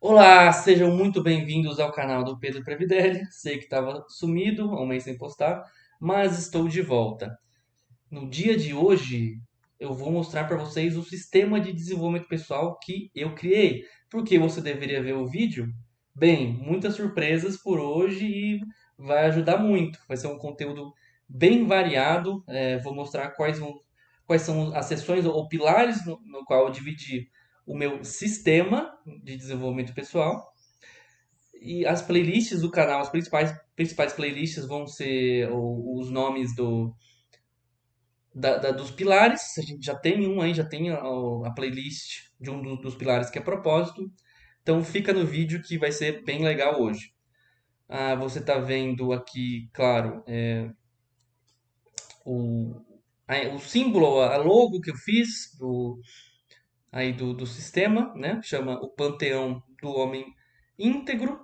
Olá, sejam muito bem-vindos ao canal do Pedro Previdelli. Sei que estava sumido, há um mês sem postar, mas estou de volta. No dia de hoje, eu vou mostrar para vocês o sistema de desenvolvimento pessoal que eu criei. Por que você deveria ver o vídeo? Bem, muitas surpresas por hoje e vai ajudar muito. Vai ser um conteúdo bem variado. Vou mostrar quais são as seções ou pilares no qual eu dividi o meu sistema de desenvolvimento pessoal. E as playlists do canal, as principais playlists vão ser os nomes dos pilares. A gente já tem um aí, já tem a playlist de um dos pilares que é propósito. Então fica no vídeo que vai ser bem legal hoje. Você está vendo aqui, claro, o, o símbolo, a logo que eu fiz do sistema, né? Chama o Panteão do Homem Íntegro,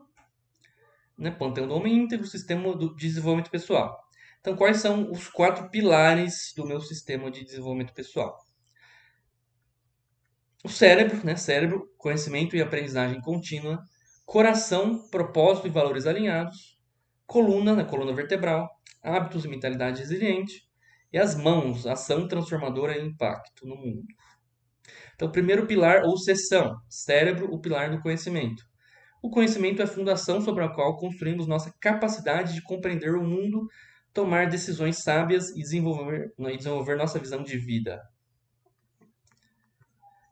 né? Panteão do Homem Íntegro, Sistema do Desenvolvimento Pessoal. Então, quais são os quatro pilares do meu sistema de desenvolvimento pessoal? O cérebro, né? Cérebro, conhecimento e aprendizagem contínua. Coração, propósito e valores alinhados. Coluna, né? Coluna vertebral. Hábitos e mentalidade resiliente. E as mãos, ação transformadora e impacto no mundo. Então, o primeiro pilar ou seção, cérebro, o pilar do conhecimento. O conhecimento é a fundação sobre a qual construímos nossa capacidade de compreender o mundo, tomar decisões sábias e desenvolver nossa visão de vida.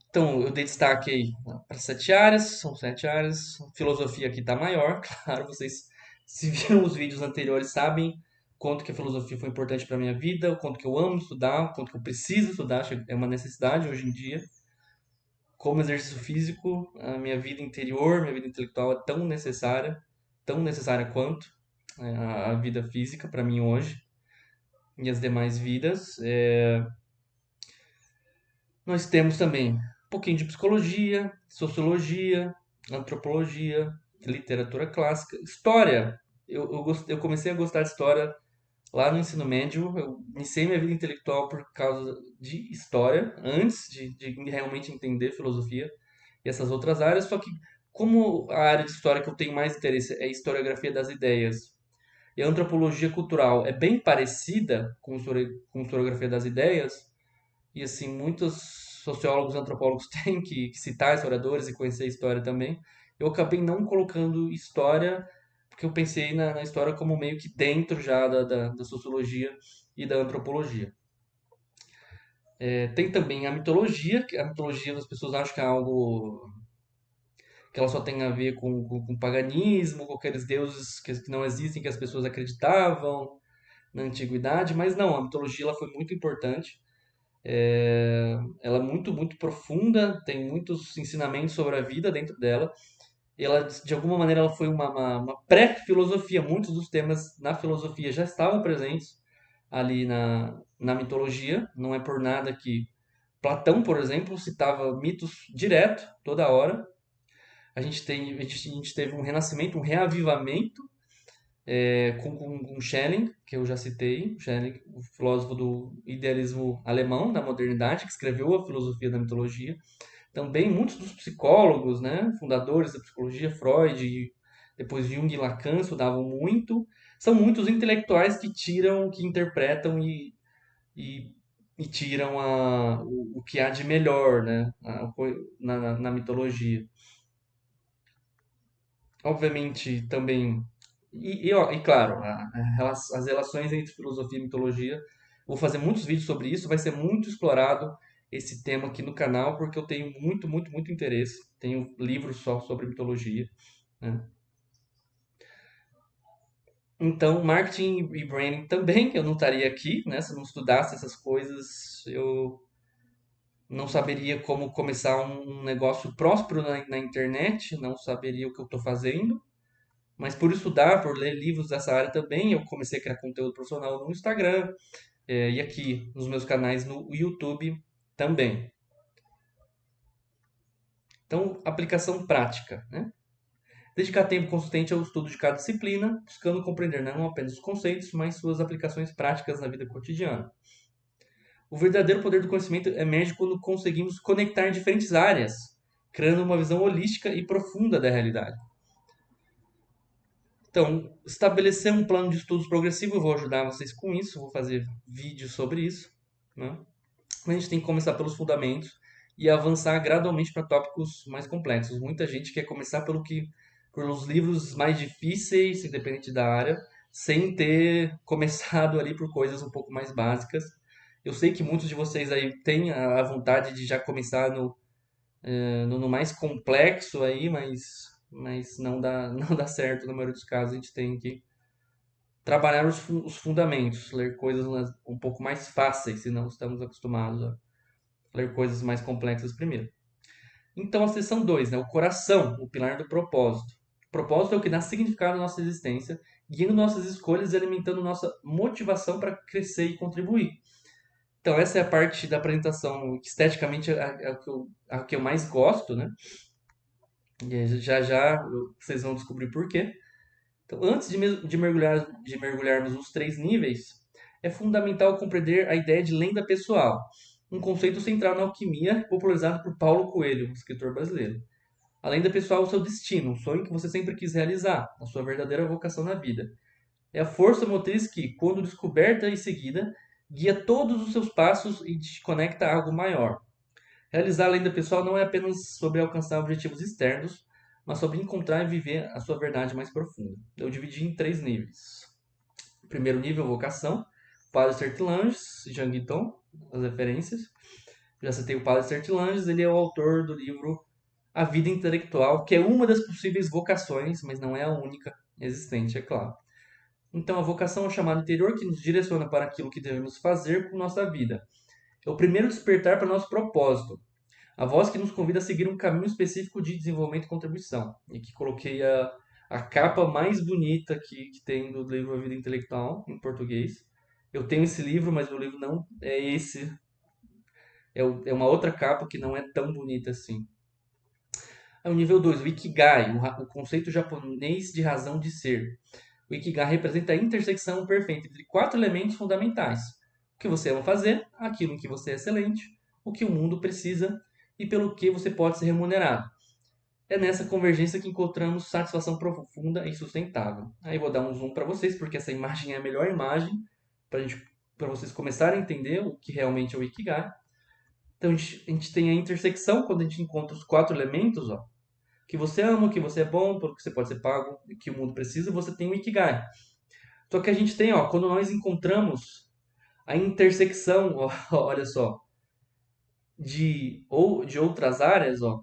Então, eu dei destaque aí para 7 áreas, são 7 áreas. Filosofia aqui está maior, claro, vocês se viram os vídeos anteriores sabem quanto que a filosofia foi importante para a minha vida, o quanto que eu amo estudar, o quanto que eu preciso estudar, é uma necessidade hoje em dia. Como exercício físico, a minha vida interior, minha vida intelectual é tão necessária quanto a vida física para mim hoje e as demais vidas. Nós temos também um pouquinho de psicologia, sociologia, antropologia, literatura clássica, história. Eu comecei a gostar de história lá no ensino médio. Eu iniciei minha vida intelectual por causa de história, antes de realmente entender filosofia e essas outras áreas. Só que, como a área de história que eu tenho mais interesse é a historiografia das ideias e a antropologia cultural é bem parecida com historiografia das ideias, e assim, muitos sociólogos e antropólogos têm que citar historiadores e conhecer a história também. Eu acabei não colocando história, porque eu pensei na história como meio que dentro já da sociologia e da antropologia. Tem também a mitologia, que a mitologia as pessoas acham que é algo que ela só tem a ver com paganismo, com aqueles deuses que não existem, que as pessoas acreditavam na antiguidade, mas não, a mitologia ela foi muito importante. Ela é muito, muito profunda, tem muitos ensinamentos sobre a vida dentro dela. E ela, de alguma maneira, ela foi uma pré-filosofia. Muitos dos temas na filosofia já estavam presentes ali na mitologia. Não é por nada que Platão, por exemplo, citava mitos direto, toda hora. A gente teve um renascimento, um reavivamento com Schelling, que eu já citei, Schelling, o filósofo do idealismo alemão, da modernidade, que escreveu a filosofia da mitologia. Também muitos dos psicólogos, né, fundadores da psicologia, Freud, e depois Jung e Lacan, estudavam muito. São muitos intelectuais que tiram, que interpretam e, e tiram o que há de melhor, né, na mitologia. Obviamente, também. E claro, as relações entre filosofia e mitologia. Vou fazer muitos vídeos sobre isso, vai ser muito explorado esse tema aqui no canal, porque eu tenho muito, muito, muito interesse. Tenho livros só sobre mitologia, né? Então, marketing e branding também, eu não estaria aqui, né? Se eu não estudasse essas coisas, eu não saberia como começar um negócio próspero na internet, não saberia o que eu estou fazendo. Mas por estudar, por ler livros dessa área também, eu comecei a criar conteúdo profissional no Instagram, e aqui nos meus canais no YouTube também. Então, aplicação prática, né? Dedicar tempo consistente ao estudo de cada disciplina, buscando compreender não apenas os conceitos, mas suas aplicações práticas na vida cotidiana. O verdadeiro poder do conhecimento emerge quando conseguimos conectar diferentes áreas criando uma visão holística e profunda da realidade. Então, estabelecer um plano de estudos progressivo, eu vou ajudar vocês com isso, vou fazer vídeos sobre isso, né? A gente tem que começar pelos fundamentos e avançar gradualmente para tópicos mais complexos. Muita gente quer começar pelos livros mais difíceis, independente da área, sem ter começado ali por coisas um pouco mais básicas. Eu sei que muitos de vocês aí têm a vontade de já começar no mais complexo aí, mas não dá, não dá certo na maioria dos casos. A gente tem que trabalhar os fundamentos, ler coisas um pouco mais fáceis, se não estamos acostumados a ler coisas mais complexas primeiro. Então, a seção 2, né? O coração, o pilar do propósito. O propósito é o que dá significado à nossa existência, guiando nossas escolhas e alimentando nossa motivação para crescer e contribuir. Então, essa é a parte da apresentação que esteticamente é a que eu mais gosto, né? E já já vocês vão descobrir por quê. Então, antes de mergulharmos nos 3 níveis, é fundamental compreender a ideia de lenda pessoal, um conceito central na alquimia popularizado por Paulo Coelho, um escritor brasileiro. A lenda pessoal é o seu destino, um sonho que você sempre quis realizar, a sua verdadeira vocação na vida. É a força motriz que, quando descoberta e seguida, guia todos os seus passos e te conecta a algo maior. Realizar a lenda pessoal não é apenas sobre alcançar objetivos externos, mas sobre encontrar e viver a sua verdade mais profunda. Eu dividi em 3 níveis. Primeiro nível, vocação. Padre Sertilanges, Jean Guiton, as referências. Já citei o Padre Sertilanges, ele é o autor do livro A Vida Intelectual, que é uma das possíveis vocações, mas não é a única existente, é claro. Então, a vocação é o chamado interior que nos direciona para aquilo que devemos fazer com nossa vida. É o primeiro despertar para nosso propósito. A voz que nos convida a seguir um caminho específico de desenvolvimento e contribuição. E aqui coloquei a capa mais bonita que tem do livro A Vida Intelectual, em português. Eu tenho esse livro, mas o livro não é esse. É uma outra capa que não é tão bonita assim. Aí o nível 2, o Ikigai, o conceito japonês de razão de ser. O Ikigai representa a intersecção perfeita entre 4 elementos fundamentais: o que você ama fazer, aquilo em que você é excelente, o que o mundo precisa e pelo que você pode ser remunerado. É nessa convergência que encontramos satisfação profunda e sustentável. Aí vou dar um zoom para vocês, porque essa imagem é a melhor imagem para vocês começarem a entender o que realmente é o Ikigai. Então a gente tem a intersecção quando a gente encontra os 4 elementos, ó, que você ama, que você é bom, pelo que você pode ser pago, que o mundo precisa, você tem o Ikigai. Só que a gente tem, ó, quando nós encontramos a intersecção, ó, olha só, de outras áreas, ó,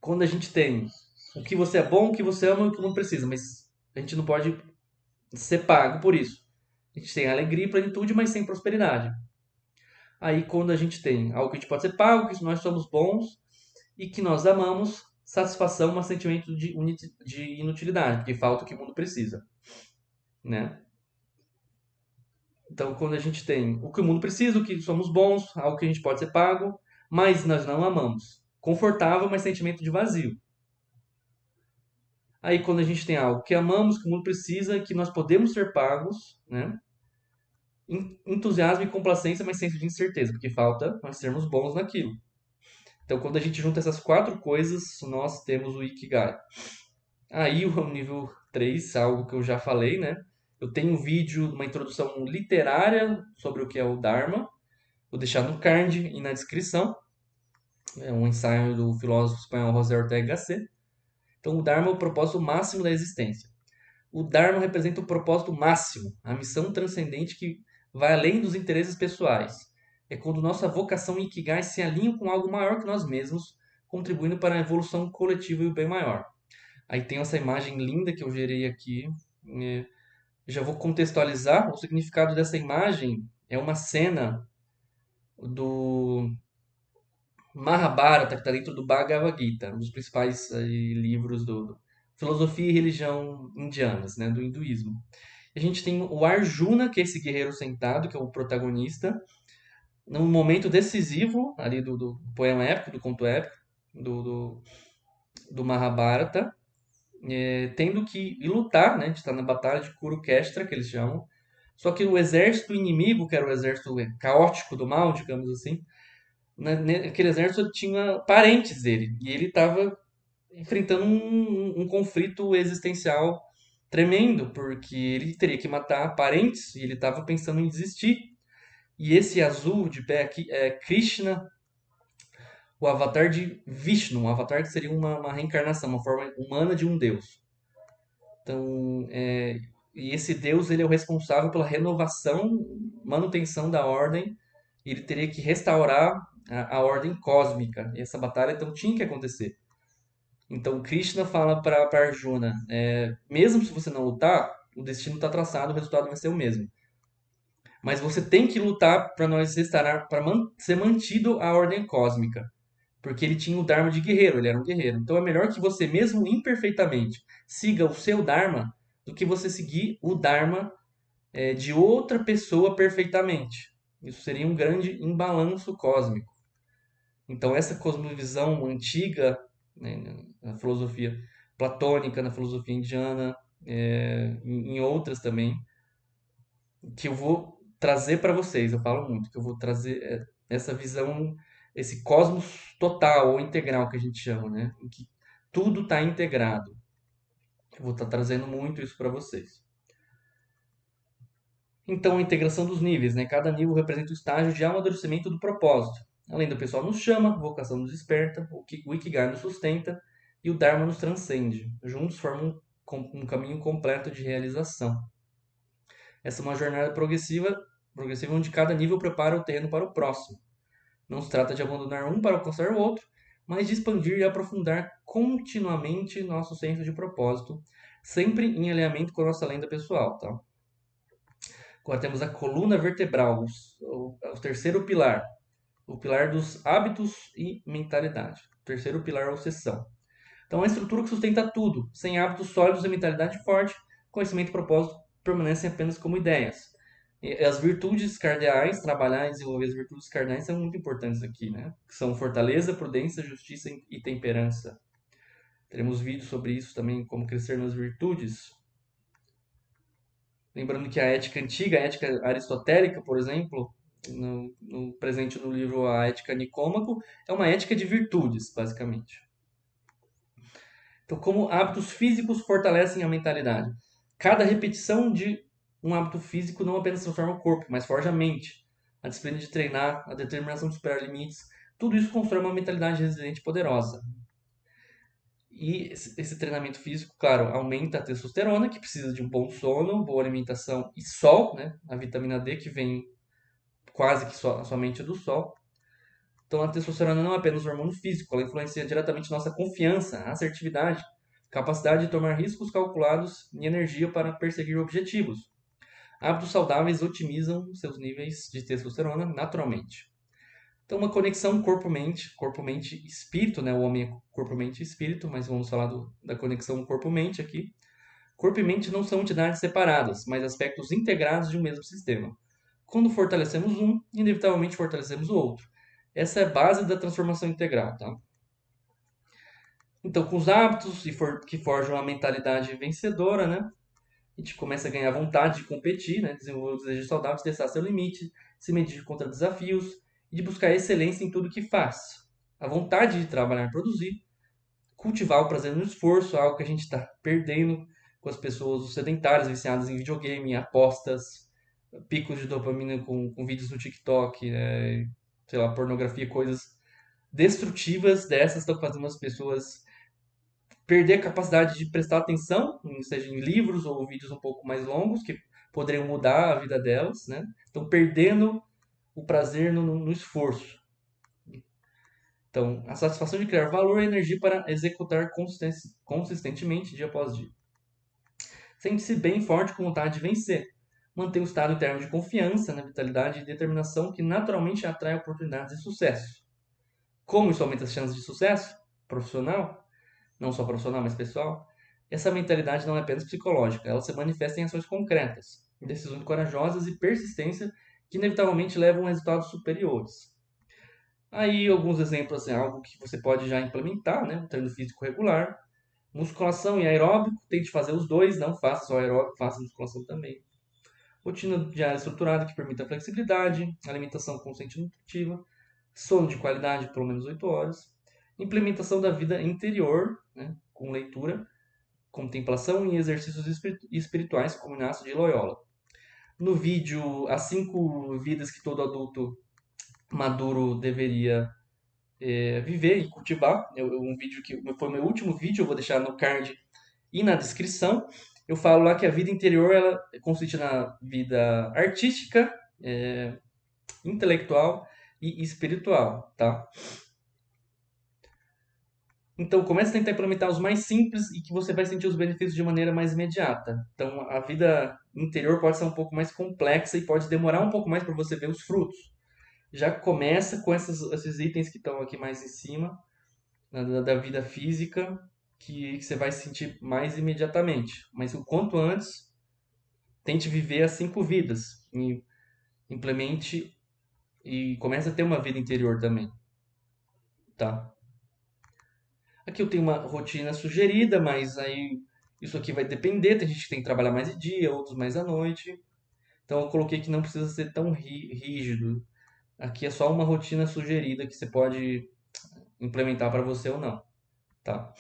quando a gente tem o que você é bom, o que você ama e o que o mundo precisa, mas a gente não pode ser pago por isso. A gente tem alegria e plenitude, mas sem prosperidade. Aí quando a gente tem algo que a gente pode ser pago, que nós somos bons e que nós amamos, satisfação, mas sentimento de inutilidade, porque falta o que o mundo precisa, né? Então, quando a gente tem o que o mundo precisa, o que somos bons, algo que a gente pode ser pago, mas nós não amamos. Confortável, mas sentimento de vazio. Aí, quando a gente tem algo que amamos, que o mundo precisa, que nós podemos ser pagos, né? Entusiasmo e complacência, mas senso de incerteza, porque falta nós sermos bons naquilo. Então, quando a gente junta essas 4 coisas, nós temos o Ikigai. Aí, o nível 3, algo que eu já falei, né? Eu tenho um vídeo, uma introdução literária sobre o que é o Dharma. Vou deixar no card e na descrição. É um ensaio do filósofo espanhol José Ortega Gasset. Então, o Dharma é o propósito máximo da existência. O Dharma representa o propósito máximo, a missão transcendente que vai além dos interesses pessoais. É quando nossa vocação e Ikigai se alinham com algo maior que nós mesmos, contribuindo para a evolução coletiva e o bem maior. Aí tem essa imagem linda que eu gerei aqui. É, já vou contextualizar. O significado dessa imagem é uma cena do Mahabharata, que está dentro do Bhagavad Gita, um dos principais livros do filosofia e religião indianas, né, do hinduísmo. A gente tem o Arjuna, que é esse guerreiro sentado, que é o protagonista, num momento decisivo ali do poema épico, do conto épico, do, do Mahabharata, tendo que ir lutar, né? A gente está na batalha de Kurukshetra, que eles chamam. Só que o exército inimigo, que era o exército caótico do mal, digamos assim, Naquele exército tinha parentes dele, e ele estava enfrentando um conflito existencial tremendo, porque ele teria que matar parentes, e ele estava pensando em desistir. E esse azul de pé aqui é Krishna, o avatar de Vishnu, um avatar que seria uma reencarnação, uma forma humana de um deus. Então, e esse deus ele é o responsável pela renovação, manutenção da ordem, e ele teria que restaurar a ordem cósmica. E essa batalha então tinha que acontecer. Então Krishna fala para Arjuna, mesmo se você não lutar, o destino está traçado, o resultado vai ser o mesmo. Mas você tem que lutar para nós restaurar, para ser mantido a ordem cósmica. Porque ele tinha o Dharma de guerreiro, ele era um guerreiro. Então é melhor que você, mesmo imperfeitamente, siga o seu Dharma do que você seguir o Dharma de outra pessoa perfeitamente. Isso seria um grande imbalanço cósmico. Então essa cosmovisão antiga, né, na filosofia platônica, na filosofia indiana, em outras também, que eu vou trazer para vocês. Eu falo muito que eu vou trazer essa visão, esse cosmos total ou integral que a gente chama, né? Em que tudo está integrado. Eu vou estar trazendo muito isso para vocês. Então, a integração dos níveis, né? Cada nível representa o estágio de amadurecimento do propósito. Além do pessoal nos chama, a vocação nos desperta, o Ikigai nos sustenta e o Dharma nos transcende. Juntos formam um caminho completo de realização. Essa é uma jornada progressiva onde cada nível prepara o terreno para o próximo. Não se trata de abandonar um para alcançar o outro, mas de expandir e aprofundar continuamente nosso senso de propósito, sempre em alinhamento com a nossa lenda pessoal. Tá? Agora temos a coluna vertebral, o terceiro pilar, o pilar dos hábitos e mentalidade. O terceiro pilar é a obsessão. Então, é uma estrutura que sustenta tudo. Sem hábitos sólidos e mentalidade forte, conhecimento e propósito permanecem apenas como ideias. E as virtudes cardeais, trabalhar e desenvolver as virtudes cardeais são muito importantes aqui, né? Que são fortaleza, prudência, justiça e temperança. Teremos vídeos sobre isso também, como crescer nas virtudes. Lembrando que a ética antiga, a ética aristotélica, por exemplo, presente no livro A Ética Nicômaco, é uma ética de virtudes, basicamente. Então, como hábitos físicos fortalecem a mentalidade? Cada repetição de um hábito físico não apenas transforma o corpo, mas forja a mente. A disciplina de treinar, a determinação de superar limites, tudo isso constrói uma mentalidade resiliente e poderosa. E esse treinamento físico, claro, aumenta a testosterona, que precisa de um bom sono, boa alimentação e sol, né? A vitamina D, que vem quase que somente do sol. Então, a testosterona não é apenas um hormônio físico, ela influencia diretamente nossa confiança, assertividade, capacidade de tomar riscos calculados e energia para perseguir objetivos. Hábitos saudáveis otimizam seus níveis de testosterona naturalmente. Então, uma conexão corpo-mente, corpo-mente-espírito, né? O homem é corpo-mente-espírito, mas vamos falar da conexão corpo-mente aqui. Corpo e mente não são entidades separadas, mas aspectos integrados de um mesmo sistema. Quando fortalecemos um, inevitavelmente fortalecemos o outro. Essa é a base da transformação integral, tá? Então, com os hábitos que forjam a mentalidade vencedora, né? A gente começa a ganhar vontade de competir, né? Desenvolver o desejo saudável de testar seu limite, se medir contra desafios e de buscar excelência em tudo que faz. A vontade de trabalhar e produzir, cultivar o prazer no esforço, algo que a gente está perdendo com as pessoas sedentárias, viciadas em videogame, em apostas, picos de dopamina com vídeos no TikTok, sei lá, pornografia, coisas destrutivas dessas estão fazendo as pessoas perder a capacidade de prestar atenção, seja em livros ou vídeos um pouco mais longos, que poderiam mudar a vida delas, né? Estão perdendo o prazer no esforço. Então, a satisfação de criar valor e energia para executar consistentemente dia após dia. Sente-se bem forte com vontade de vencer. Mantém o estado interno de confiança na vitalidade e determinação que naturalmente atrai oportunidades de sucesso. Como isso aumenta as chances de sucesso profissional? Não só profissional, mas pessoal, essa mentalidade não é apenas psicológica, ela se manifesta em ações concretas, em decisões corajosas e persistência que inevitavelmente levam a resultados superiores. Aí alguns exemplos, assim, algo que você pode já implementar, né? Um treino físico regular, musculação e aeróbico, tente fazer os dois, não faça só aeróbico, faça musculação também. Rotina diária estruturada que permita flexibilidade, alimentação consciente e nutritiva, sono de qualidade, pelo menos 8 horas, implementação da vida interior, né, com leitura, contemplação e exercícios espirituais, como Inácio de Loyola. No vídeo, as 5 vidas que todo adulto maduro deveria viver e cultivar, um vídeo que foi meu último vídeo, eu vou deixar no card e na descrição. Eu falo lá que a vida interior ela consiste na vida artística, intelectual e espiritual, tá? Então, comece a tentar implementar os mais simples e que você vai sentir os benefícios de maneira mais imediata. Então, a vida interior pode ser um pouco mais complexa e pode demorar um pouco mais para você ver os frutos. Já começa com esses itens que estão aqui mais em cima, da vida física, que você vai sentir mais imediatamente. Mas o quanto antes, tente viver as 5 vidas. E implemente e comece a ter uma vida interior também, tá? Aqui eu tenho uma rotina sugerida, mas aí isso aqui vai depender. Tem gente que tem que trabalhar mais de dia, outros mais à noite. Então eu coloquei que não precisa ser tão rígido. Aqui é só uma rotina sugerida que você pode implementar para você ou não, tá?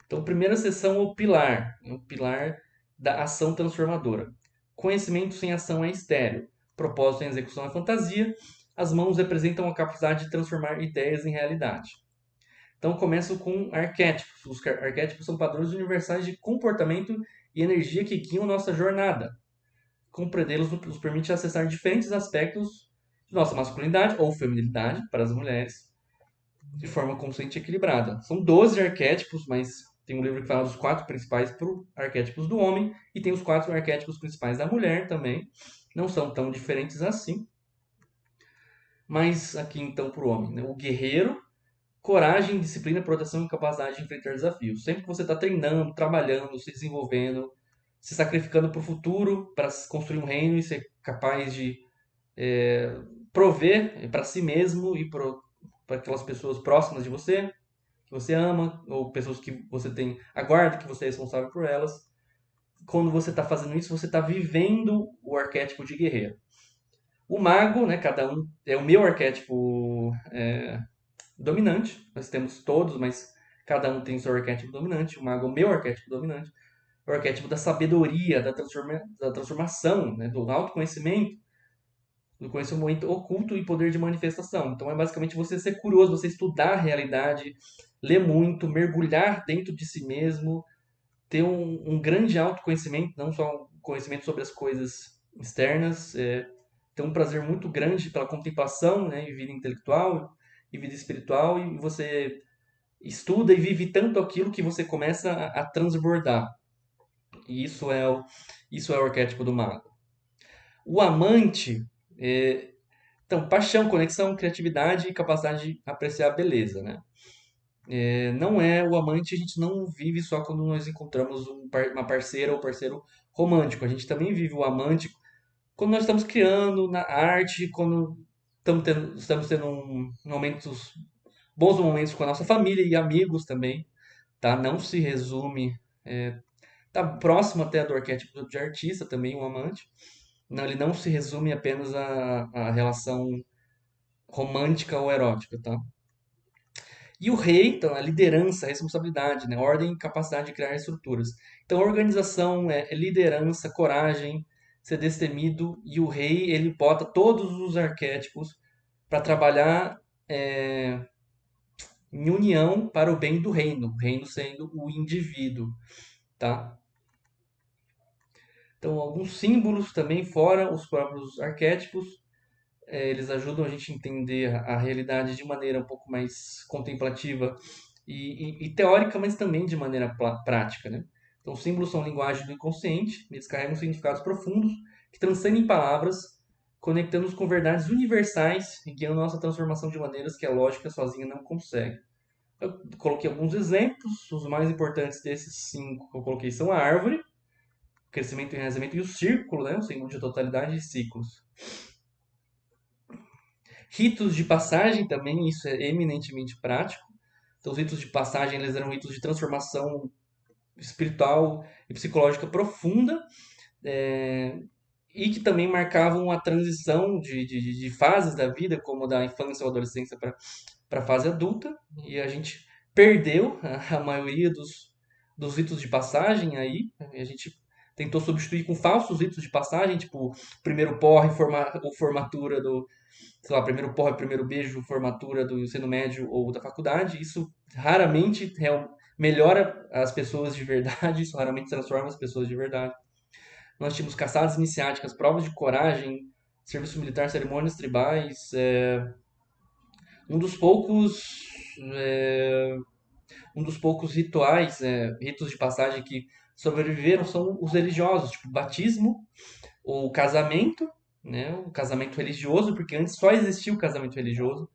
Então, primeira sessão é o pilar da ação transformadora. Conhecimento sem ação é estéril. Propósito em execução é fantasia. As mãos representam a capacidade de transformar ideias em realidade. Então, começo com arquétipos. Os arquétipos são padrões universais de comportamento e energia que guiam nossa jornada. Compreendê-los nos permite acessar diferentes aspectos de nossa masculinidade ou feminilidade para as mulheres de forma consciente e equilibrada. São 12 arquétipos, mas tem um livro que fala dos 4 principais arquétipos do homem e tem os 4 arquétipos principais da mulher também. Não são tão diferentes assim. Mas aqui então para o homem, né? O guerreiro, coragem, disciplina, proteção e capacidade de enfrentar desafios. Sempre que você está treinando, trabalhando, se desenvolvendo, se sacrificando para o futuro, para construir um reino e ser capaz de prover para si mesmo e para aquelas pessoas próximas de você, que você ama, ou pessoas que você tem aguarda que você é responsável por elas. Quando você está fazendo isso, você está vivendo o arquétipo de guerreiro. O mago, né, cada um é o meu arquétipo dominante. Nós temos todos, mas cada um tem o seu arquétipo dominante. O mago é o meu arquétipo dominante. O arquétipo da sabedoria, da transformação, né, do autoconhecimento, do conhecimento oculto e poder de manifestação. Então é basicamente você ser curioso, você estudar a realidade, ler muito, mergulhar dentro de si mesmo, ter um grande autoconhecimento, não só conhecimento sobre as coisas externas, ter um prazer muito grande pela contemplação, né, e vida intelectual e vida espiritual, e você estuda e vive tanto aquilo que você começa a transbordar. E isso é o arquétipo do mago. O amante, então, paixão, conexão, criatividade e capacidade de apreciar a beleza, né? Não é o amante, a gente não vive só quando nós encontramos uma parceira ou parceiro romântico. A gente também vive o amante quando nós estamos criando na arte, quando estamos tendo bons momentos com a nossa família e amigos também, tá? Não se resume, tá próximo até do arquétipo de artista também, o amante. Não, ele não se resume apenas à relação romântica ou erótica, tá? E o rei, então, a liderança, a responsabilidade, né? Ordem e capacidade de criar estruturas. Então, organização é liderança, coragem, ser destemido. E o rei, ele bota todos os arquétipos para trabalhar em união para o bem do reino. O reino sendo o indivíduo, tá? Então, alguns símbolos também, fora os próprios arquétipos, eles ajudam a gente a entender a realidade de maneira um pouco mais contemplativa e teórica, mas também de maneira prática, né? Então, os símbolos são linguagem do inconsciente, eles carregam significados profundos que transcendem palavras, conectando-nos com verdades universais e guiando nossa transformação de maneiras que a lógica sozinha não consegue. Eu coloquei alguns exemplos, os mais importantes desses 5 que eu coloquei são a árvore, o crescimento e enraizamento, e o círculo, né? O símbolo de totalidade e ciclos. Ritos de passagem também, isso é eminentemente prático. Então, os ritos de passagem eles eram ritos de transformação espiritual e psicológica profunda. e que também marcavam a transição de fases da vida, como da infância ou adolescência para a fase adulta, e a gente perdeu a maioria dos ritos de passagem aí, a gente tentou substituir com falsos ritos de passagem, tipo, primeiro porre, ou formatura do, sei lá, primeiro porre, primeiro beijo, formatura do ensino médio ou da faculdade. Isso raramente melhora as pessoas de verdade, isso raramente transforma as pessoas de verdade. Nós tínhamos caçadas iniciáticas, provas de coragem, serviço militar, cerimônias tribais. Um dos poucos, é, um dos poucos rituais, ritos de passagem que sobreviveram são os religiosos, tipo batismo ou casamento, né? O casamento religioso, porque antes só existia o casamento religioso.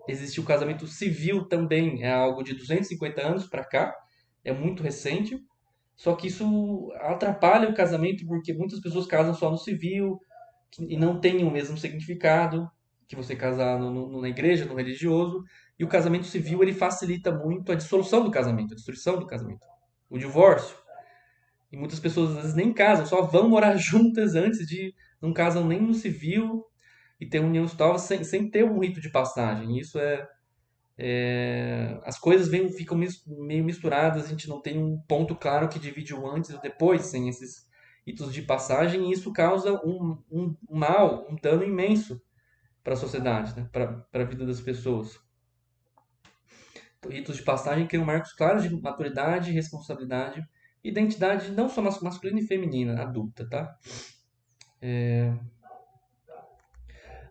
Existiu o casamento civil também, é algo de 250 anos para cá, é muito recente. Só que isso atrapalha o casamento porque muitas pessoas casam só no civil e não tem o mesmo significado que você casar na igreja, no religioso. E o casamento civil ele facilita muito a dissolução do casamento, a destruição do casamento, o divórcio. E muitas pessoas às vezes nem casam, só vão morar juntas antes de não casam nem no civil e ter união estável sem ter um rito de passagem. Isso as coisas ficam meio misturadas, a gente não tem um ponto claro que divide o antes e o depois, sem esses ritos de passagem, e isso causa um mal, um dano imenso para a sociedade, né? Para a vida das pessoas. Ritos de passagem criam marcos claros de maturidade, responsabilidade, identidade não só masculina e feminina, adulta, tá?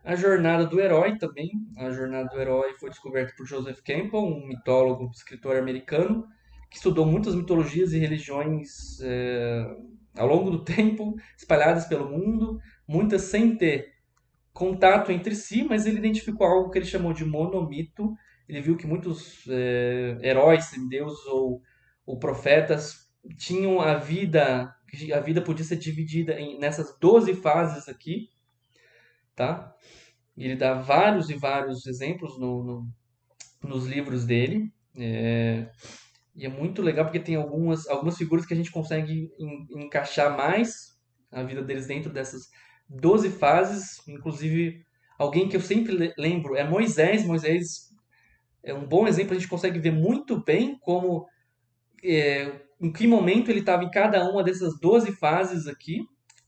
A jornada do herói também. A jornada do herói foi descoberta por Joseph Campbell, um mitólogo, escritor americano, que estudou muitas mitologias e religiões ao longo do tempo, espalhadas pelo mundo, muitas sem ter contato entre si, mas ele identificou algo que ele chamou de monomito. Ele viu que muitos heróis, semideuses ou profetas tinham a vida podia ser dividida nessas 12 fases aqui, tá? E ele dá vários e vários exemplos nos livros dele. E é muito legal porque tem algumas figuras que a gente consegue encaixar mais a vida deles dentro dessas 12 fases. Inclusive, alguém que eu sempre lembro é Moisés. Moisés é um bom exemplo, a gente consegue ver muito bem como em que momento ele estava em cada uma dessas 12 fases aqui.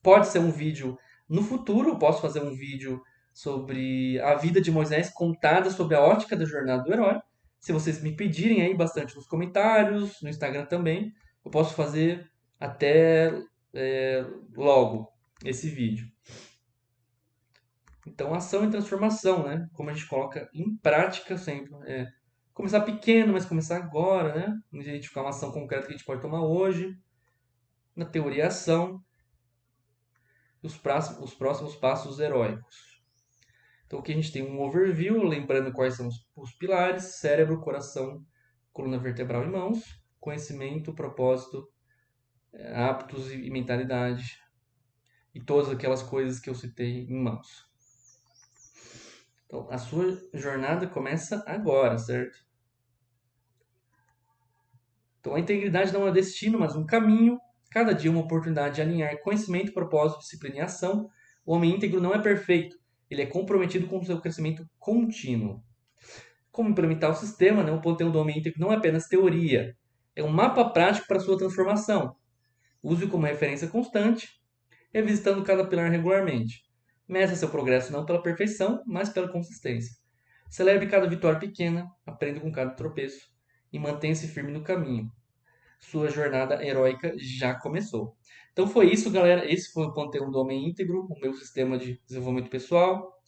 Pode ser um vídeo no futuro, eu posso fazer um vídeo sobre a vida de Moisés contada sob a ótica da jornada do herói. Se vocês me pedirem aí bastante nos comentários, no Instagram também, eu posso fazer até logo esse vídeo. Então, ação e transformação, né? Como a gente coloca em prática sempre. Começar pequeno, mas começar agora, né? Identificar uma ação concreta que a gente pode tomar hoje. Na teoria, ação. E os próximos passos heróicos. Então, aqui a gente tem um overview, lembrando quais são os pilares: cérebro, coração, coluna vertebral e mãos, conhecimento, propósito, hábitos e mentalidade, e todas aquelas coisas que eu citei em mãos. Então, a sua jornada começa agora, certo? Então, a integridade não é destino, mas um caminho. Cada dia uma oportunidade de alinhar conhecimento, propósito, disciplina e ação. O homem íntegro não é perfeito, ele é comprometido com o seu crescimento contínuo. Como implementar o sistema, né? O conteúdo do homem íntegro não é apenas teoria, é um mapa prático para a sua transformação. Use-o como referência constante, revisitando cada pilar regularmente. Meça seu progresso não pela perfeição, mas pela consistência. Celebre cada vitória pequena, aprenda com cada tropeço e mantenha-se firme no caminho. Sua jornada heróica já começou. Então foi isso, galera. Esse foi o conteúdo do Homem Íntegro, o meu sistema de desenvolvimento pessoal.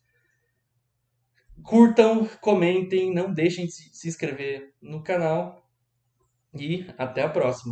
Curtam, comentem, não deixem de se inscrever no canal e até a próxima.